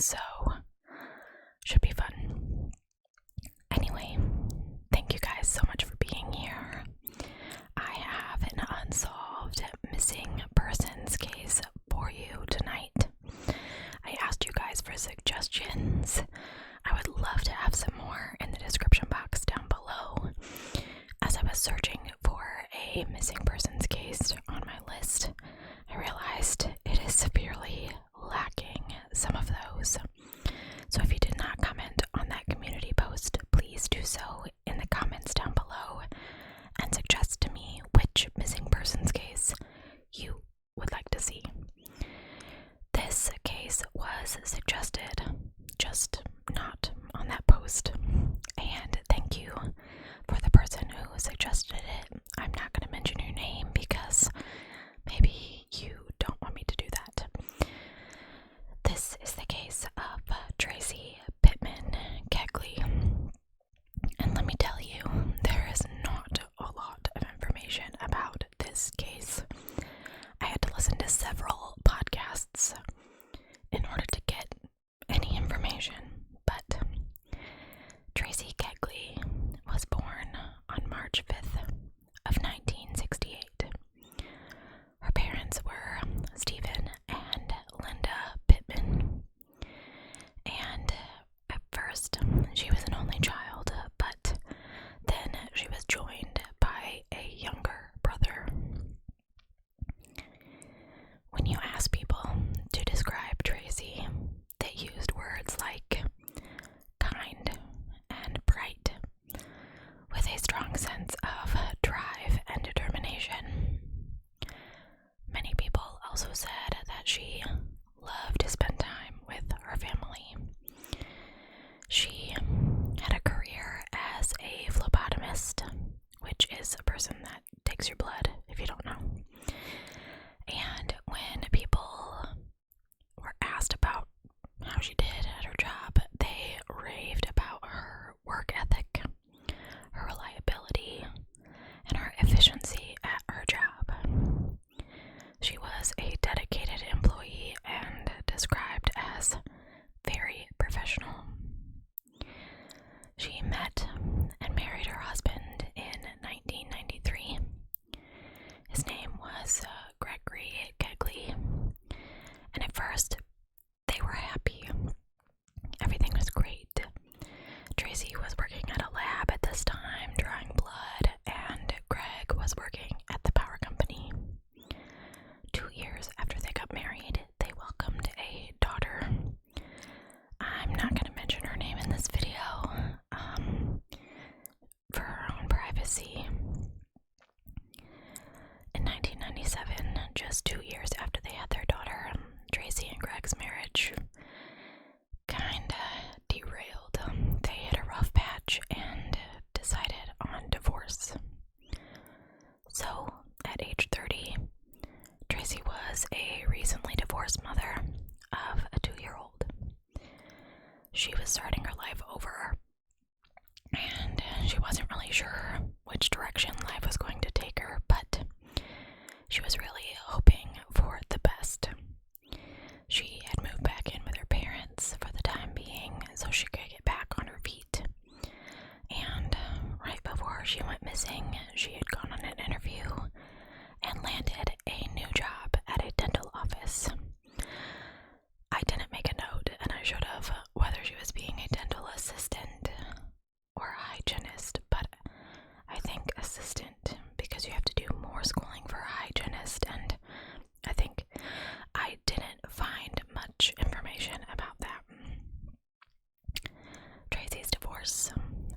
so should be fun. Anyway, thank you guys so much for being here. I have an unsolved missing persons case for you tonight. I asked you guys for suggestions. I would love to have some more in the description box down below. As I was searching for a missing persons case on my list, I realized it is severely lacking some of those. So if you did not comment on that community post, please do so in the comments down below and suggest to me which missing persons case you would like to see. This case was suggested, just not on that post. And thank you for the person who suggested it. I'm not going to mention your name because maybe you don't want me to do that. This is the case of Traci Kegley. And let me tell you, there is not a lot of information about this case. I had to listen to several podcasts in order to get any information, but Traci Kegley was born on March 5th of 1968. Her parents were Stephen and Linda Pittman, and at first she was an only child, but then she was joined by a younger brother. When you ask people to describe Traci, they used words like kind and bright, with a strong sense of drive and determination. Many people also said that she loved to spend time with her family. She had a career as a phlebotomist, which is a person that takes your blood, if you don't know. And when people were asked about how she did at her job, they raved about her work ethic, her reliability, and her efficiency at her job. She was a dedicated employee and described as very professional. She met and married her husband in 1993. His name was Gregory Kegley, and at first they were happy. Everything was great. Traci was working at a lab at this time, drawing blood, and Greg was working at the power company. 2 years after they got married, they welcomed a daughter. I'm not going to mention her name in this video, for her own privacy. In 1997, just 2 years after they had their daughter, Traci and Greg's marriage kinda derailed. They hit a rough patch and decided on divorce. So, at age 30, Traci was a recently divorced mother of a 2-year-old. She was starting her life over, and she wasn't really sure which direction life was going to take her, but she was really hoping for the best. She had moved back in with her parents for the time being so she could get back on her feet. And right before she went missing, she had gone on an interview and landed a new job at a dental office. I didn't make a note, and I should have, whether she was being a dental assistant or a hygienist, but I think assistant because you have to do more schooling for a hygienist, and I think I didn't find much information about that. Traci's divorce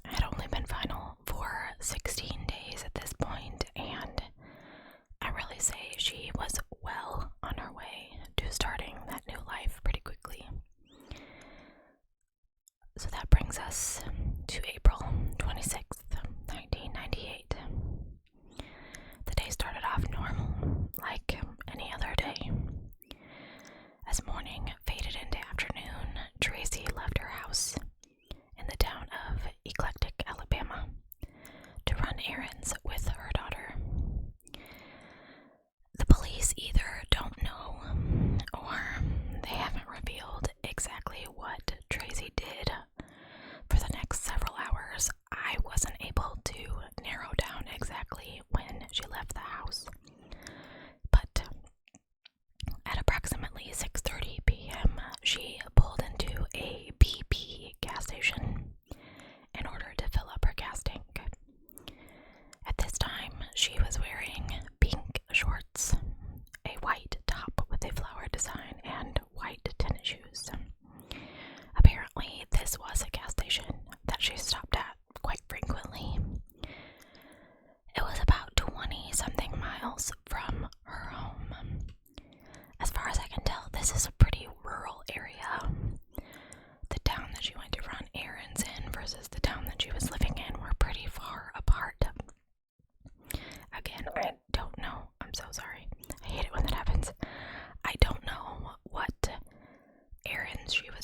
had only been final for 16 days at this point, and I really say she was well on her way to starting that new life pretty quickly. So that brings us to April 26th, 1998. The day started off normal, like any other day. As morning faded into afternoon, Traci left her house in the town of Eclectic, Alabama, to run errands with her daughter. The police either don't know or they haven't revealed exactly what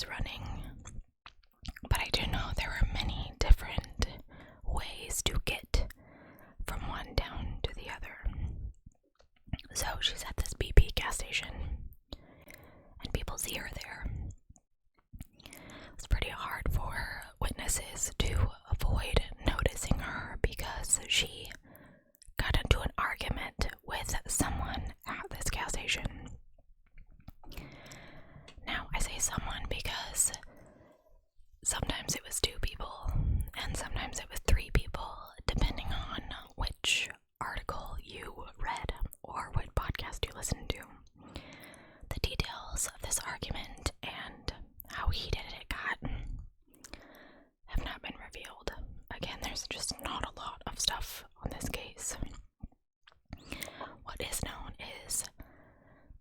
was running, but I do know there were many different ways to get from one down to the other. So she's at this BP gas station, and people see her there. It's pretty hard for witnesses to avoid noticing her because she got into an argument with someone at this gas station. Now, I say someone because sometimes it was 2 people, and sometimes it was 3 people, depending on which article you read or what podcast you listened to. The details of this argument and how heated it got have not been revealed. Again, there's just not a lot of stuff on this case. What is known is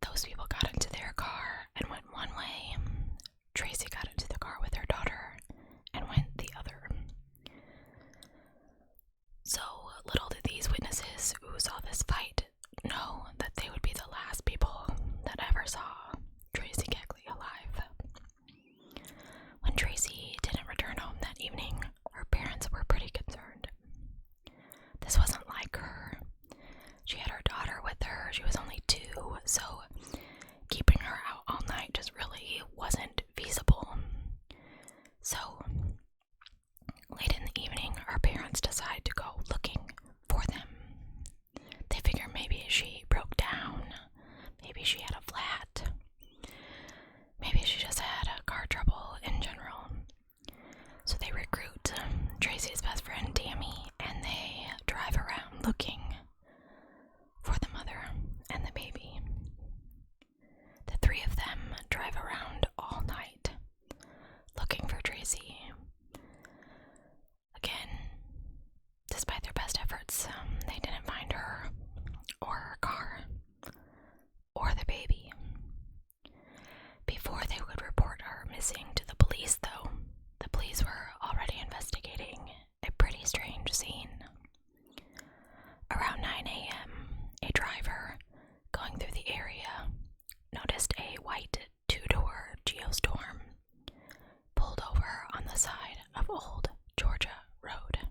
those people got into their car and went one way. Traci got into the car with her daughter and went the other. So little did these witnesses who saw this fight know that they would be the last people that ever saw Traci Kegley alive. When Traci didn't return home that evening, her parents were pretty concerned. This wasn't like her. She had her daughter with her. She was only 2, so keeping her out all night just really wasn't feasible. So, late in the evening, her parents decide to go looking for them. They figure maybe she broke down, maybe she had a flat, maybe she just had car trouble in general. So they recruit Traci's best friend, Tammy, and they drive around looking for the mother and the baby. The 3 of them drive around all night looking for Traci. Again, despite their best efforts, they didn't find her or her car or the baby. Before they would report her missing to the police, though, the police were already investigating a pretty strange scene. Around 9 a.m., a driver going through the area noticed a white 2-door Geostorm pulled over on the side of Old Georgia Road.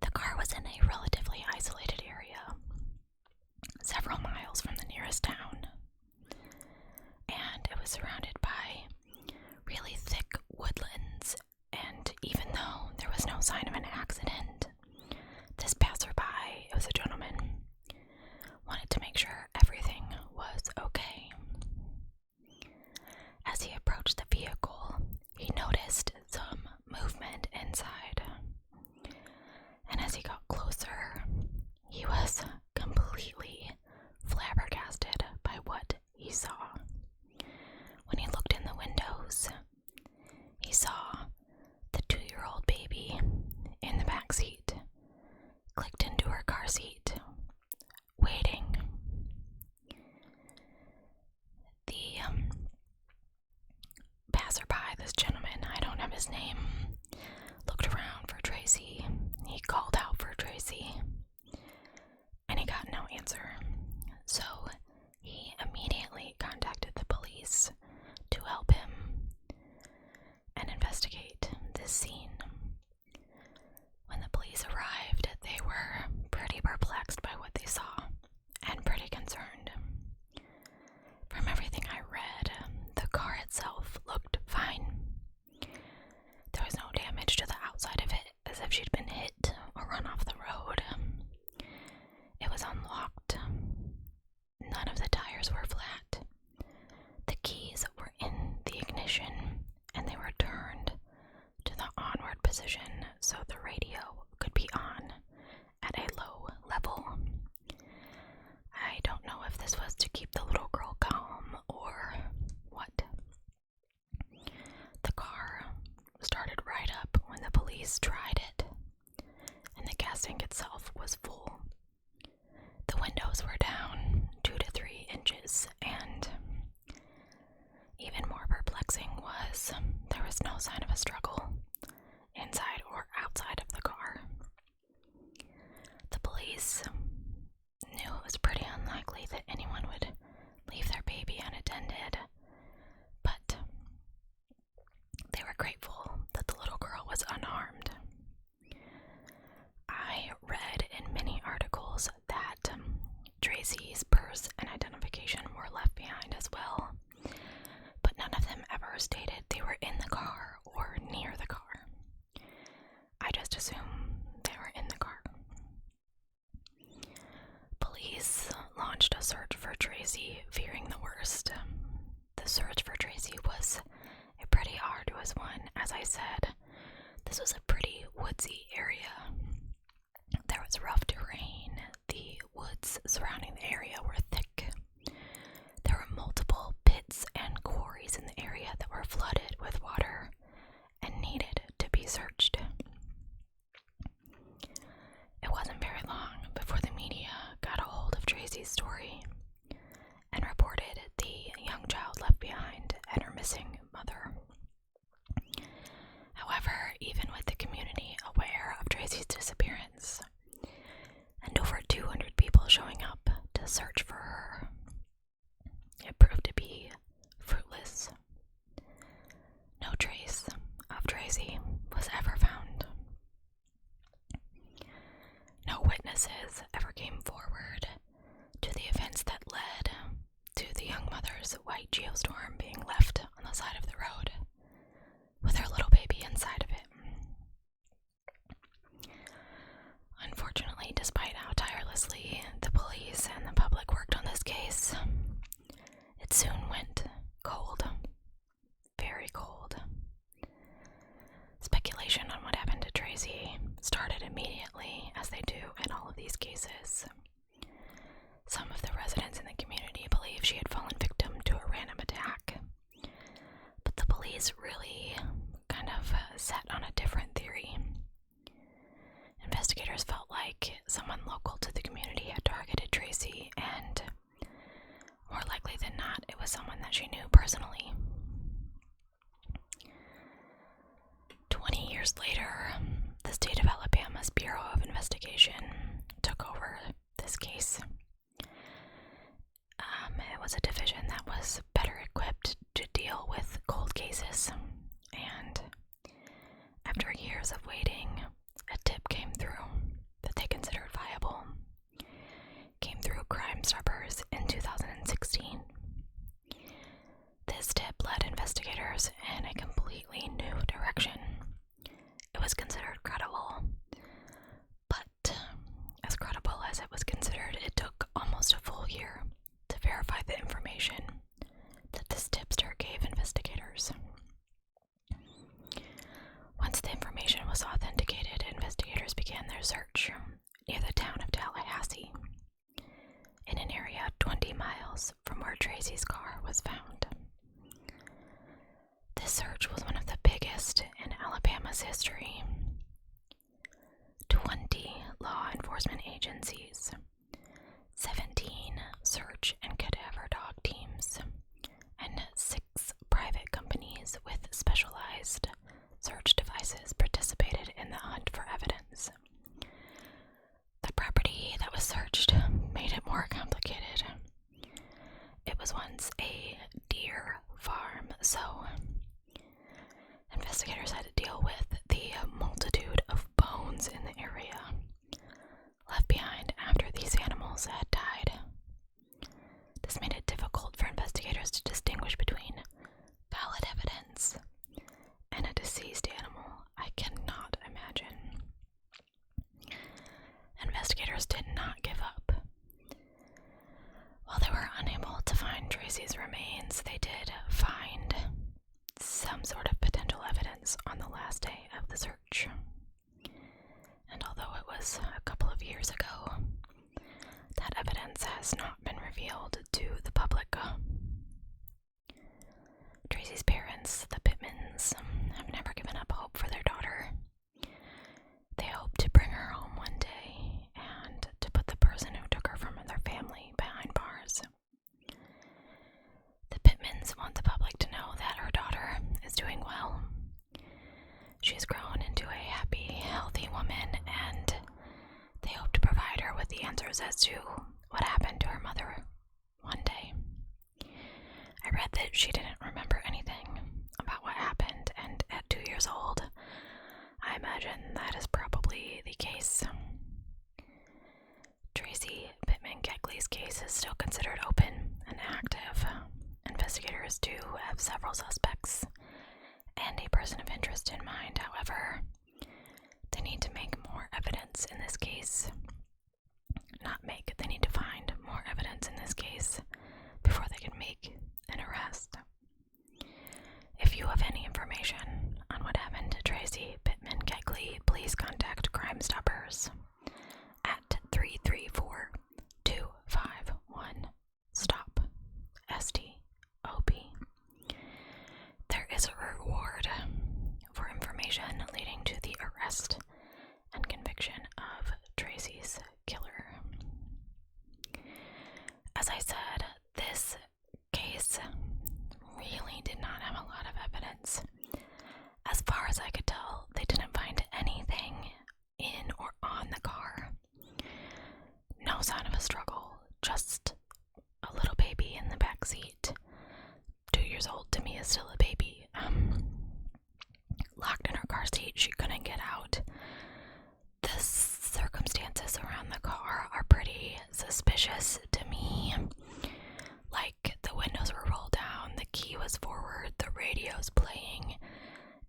The car was in a relatively isolated area, several miles from the nearest town, and it was surrounded by really thick woodlands, and even though there was no sign of an accident, this passerby, it was a gentleman, wanted to make sure everything was okay. As he approached the vehicle, he noticed some movement inside, and as he got closer, he was completely flabbergasted by what he saw. When he looked in the windows, he saw the 2-year-old baby in the back seat, clicked into her car seat, waiting. The passerby, this gentleman, I don't have his name, looked around for Traci. He called out for Traci, and he got no answer. So he immediately contacted the police to help him and investigate this scene. When the police arrived, they were pretty perplexed by what they saw and pretty concerned. From everything I read, the car itself looked fine. There was no damage to the outside of it, as if she'd been hit or run off the road. It was unlocked. None of the tires were flat. The keys were in the ignition, and they were turned to the onward position so the radio could be on at a low level. I don't know if this was to keep the little girl calm or what. The car started right up when the police tried it, and the gas tank itself was full. The windows were down 2 to 3 inches, and even more perplexing was there was no sign of a struggle inside or outside of the car. The police knew it was pretty unlikely that anyone would leave their baby unattended, but said this was a pretty woodsy area. There was rough terrain. The woods surrounding the area were thick. There were multiple pits and quarries in the area that were flooded with water and needed to be searched. It wasn't very long before the media got a hold of Traci's story and reported the young child left behind and her missing mother. However, even with the community aware of Traci's disappearance and over 200 people showing up to search for her, it proved to be fruitless. No trace of Traci was ever found. No witnesses ever came forward to the events that led to the young mother's white Geostorm being left on the side of the road with her little baby inside of it. Unfortunately, despite how tirelessly the police and the public worked on this case, it soon went cold. Very cold. Speculation on what happened to Traci started immediately, as they do in all of these cases. Some of the residents in the community believe she had fallen victim to a random attack, but the police really kind of set on a different theory. Investigators felt like someone local to the community had targeted Traci, and more likely than not, it was someone that she knew personally. 20 years later, the state of Alabama's Bureau of Investigation took over this case. It was a division that was better equipped to deal with cold cases, and after years of waiting, a tip came through that they considered viable. Came through Crime Stoppers in 2016. This tip led investigators in a completely new direction. It was considered credible, but as credible as it was considered, it took almost a full year to verify the information that this tipster gave investigators. Once the information was authenticated, investigators began their search near the town of Tallahassee, in an area 20 miles from where Traci's car was found. This search was one of the biggest in Alabama's history. 20 law enforcement agencies, 17 search and cadaver dog teams, and 6 private companies with specialized search devices participated in the hunt for evidence. The property that was searched made it more complicated. It was once a deer farm, so investigators had to deal with the multitude of bones in the area left behind after these animals had died. This made it difficult for investigators to distinguish between valid evidence and a deceased animal. I cannot imagine. Investigators did not give up. While they were unable to find Traci's remains, they did find some sort of potential evidence on the last day of the search. And although it was a couple of years ago, that evidence has not been revealed to the public. Traci's parents, the Pittmans, have never given up hope for their daughter. They hope to bring her home one day and to put the person who took her from their family behind bars. The Pittmans want the public to know that her daughter is doing well. She's grown into a happy, healthy woman, and they hope to provide her with the answers as to what happened to her mother one day. I read that she didn't remember anything about what happened, and at 2 years old, I imagine that is probably the case. Traci Pittman Kegley's case is still considered open and active. Investigators do have several suspects and a person of interest in mind. However, they need to make more evidence in this case. They need to find more evidence in this case before they can make an arrest. If you have any information on what happened is a reward for information leading to the arrest and conviction of Traci's killer. As I said, this case really did not have a lot of evidence. As far as I could tell, they didn't find anything in or on the car. No sign of a struggle, just a little baby in the back seat. 2 years old to me is still a baby. Locked in her car seat, she couldn't get out. The circumstances around the car are pretty suspicious to me. Like, the windows were rolled down, the key was forward, the radio's playing.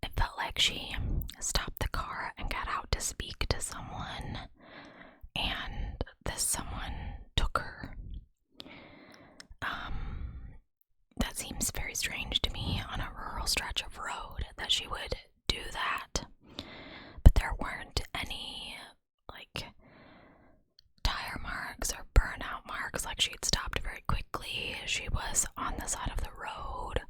It felt like she stopped the car and got out to speak to someone, and this someone took her. That seems very strange to me on a rural stretch of road that she would do that. But there weren't any, like, tire marks or burnout marks, like she'd stopped very quickly. She was on the side of the road,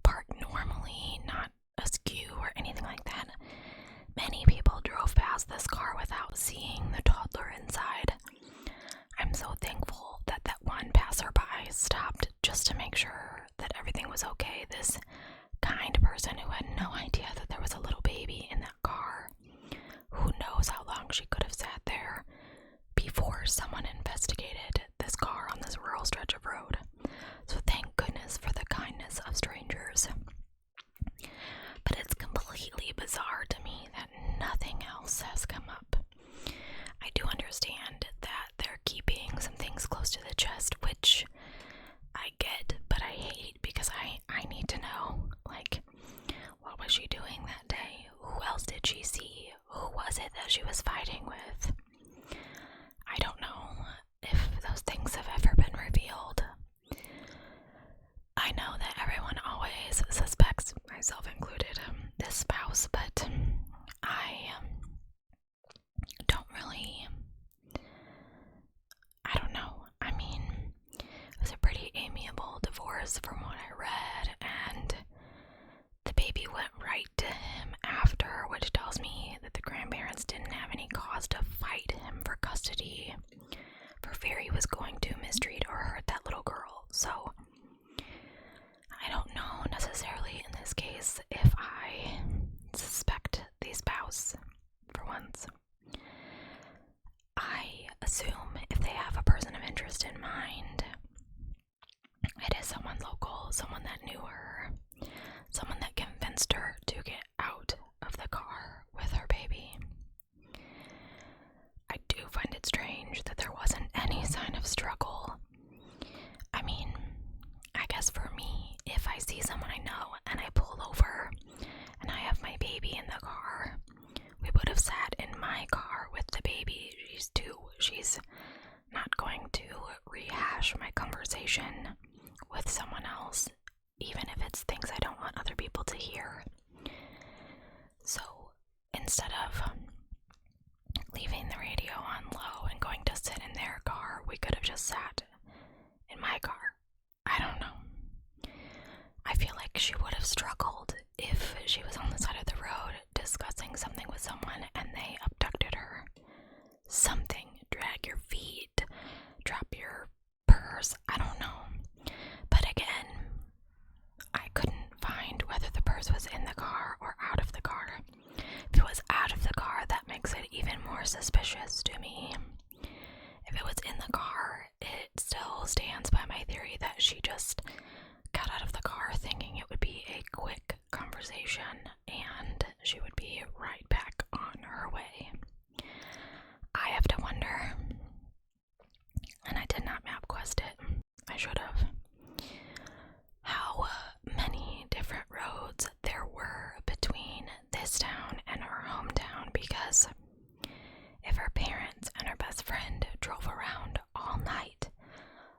parked normally, not askew or anything like that. Many people drove past this car without seeing the toddler inside. I'm so thankful that that one passerby stopped just to make sure that everything was okay. This kind person who had no idea that there was a little baby in that car. Who knows how long she could have sat there before someone investigated this car on this rural stretch of road. So thank goodness for the kindness of strangers. But it's completely bizarre to me that nothing else has come up. I do understand that they're keeping some things close to the chest, which I get, but I hate, because I need to know, like, what was she doing that day? Who else did she see? Who was it that she was fighting with? I don't know if those things have ever been revealed. I know that everyone always suspects, myself included, this spouse, but I don't really, I don't know. I mean, it was a pretty amiable divorce from what I read, and the baby went right to him after, which tells me that the grandparents didn't have any cause to fight him for custody for fear he was going to mistreat or hurt that little girl. So I don't know necessarily in this case if I suspect the spouse for once. I assume if they have a person of interest in mind, it is someone local, someone that knew her, someone that convinced her to get out of the car with her baby. I do find it strange that there wasn't any sign of struggle. I mean, I guess for me, if I see someone I know and I pull over and I have my baby in the car, we would have sat in my car with the baby. She's 2. She's not going to rehash my conversation with someone else, even if it's things I don't want other people to hear. So instead of leaving the radio on low and going to sit in their car, we could have just sat in my car. I don't know. I feel like she would have struggled if she was on the side of the road discussing something with someone and they abducted her. Something. Drag your feet, drop your purse, I don't know. But again, I couldn't find whether the purse was in the car or out of the car. If it was out of the car, that makes it even more suspicious to me. If it was in the car, it still stands by my theory that she just got out of the car thinking it would be a quick conversation and she would be right back on her way. I have to wonder, and I did not MapQuest it, I should have, how many different roads there were between this town and her hometown, because if her parents and her best friend drove around all night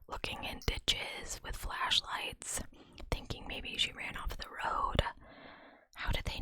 looking in ditches with flashlights, thinking maybe she ran off the road, how did they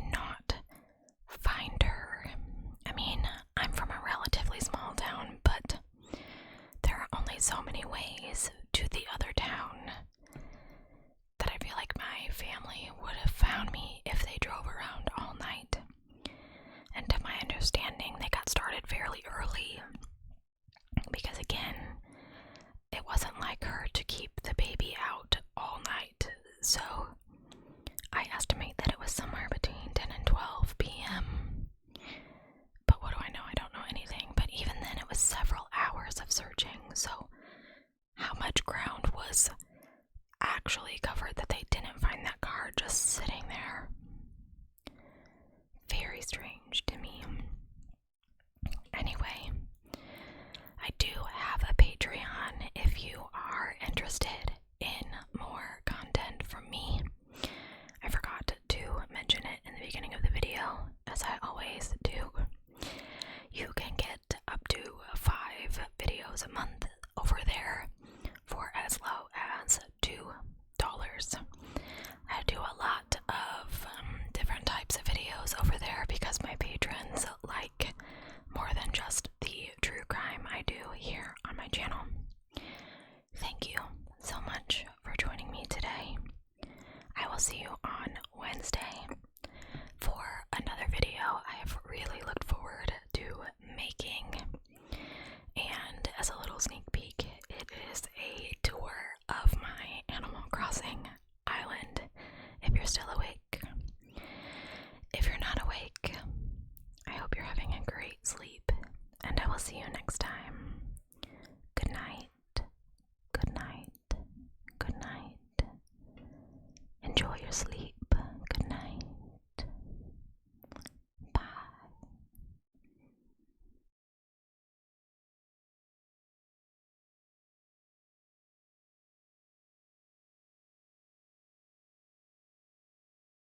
if you're not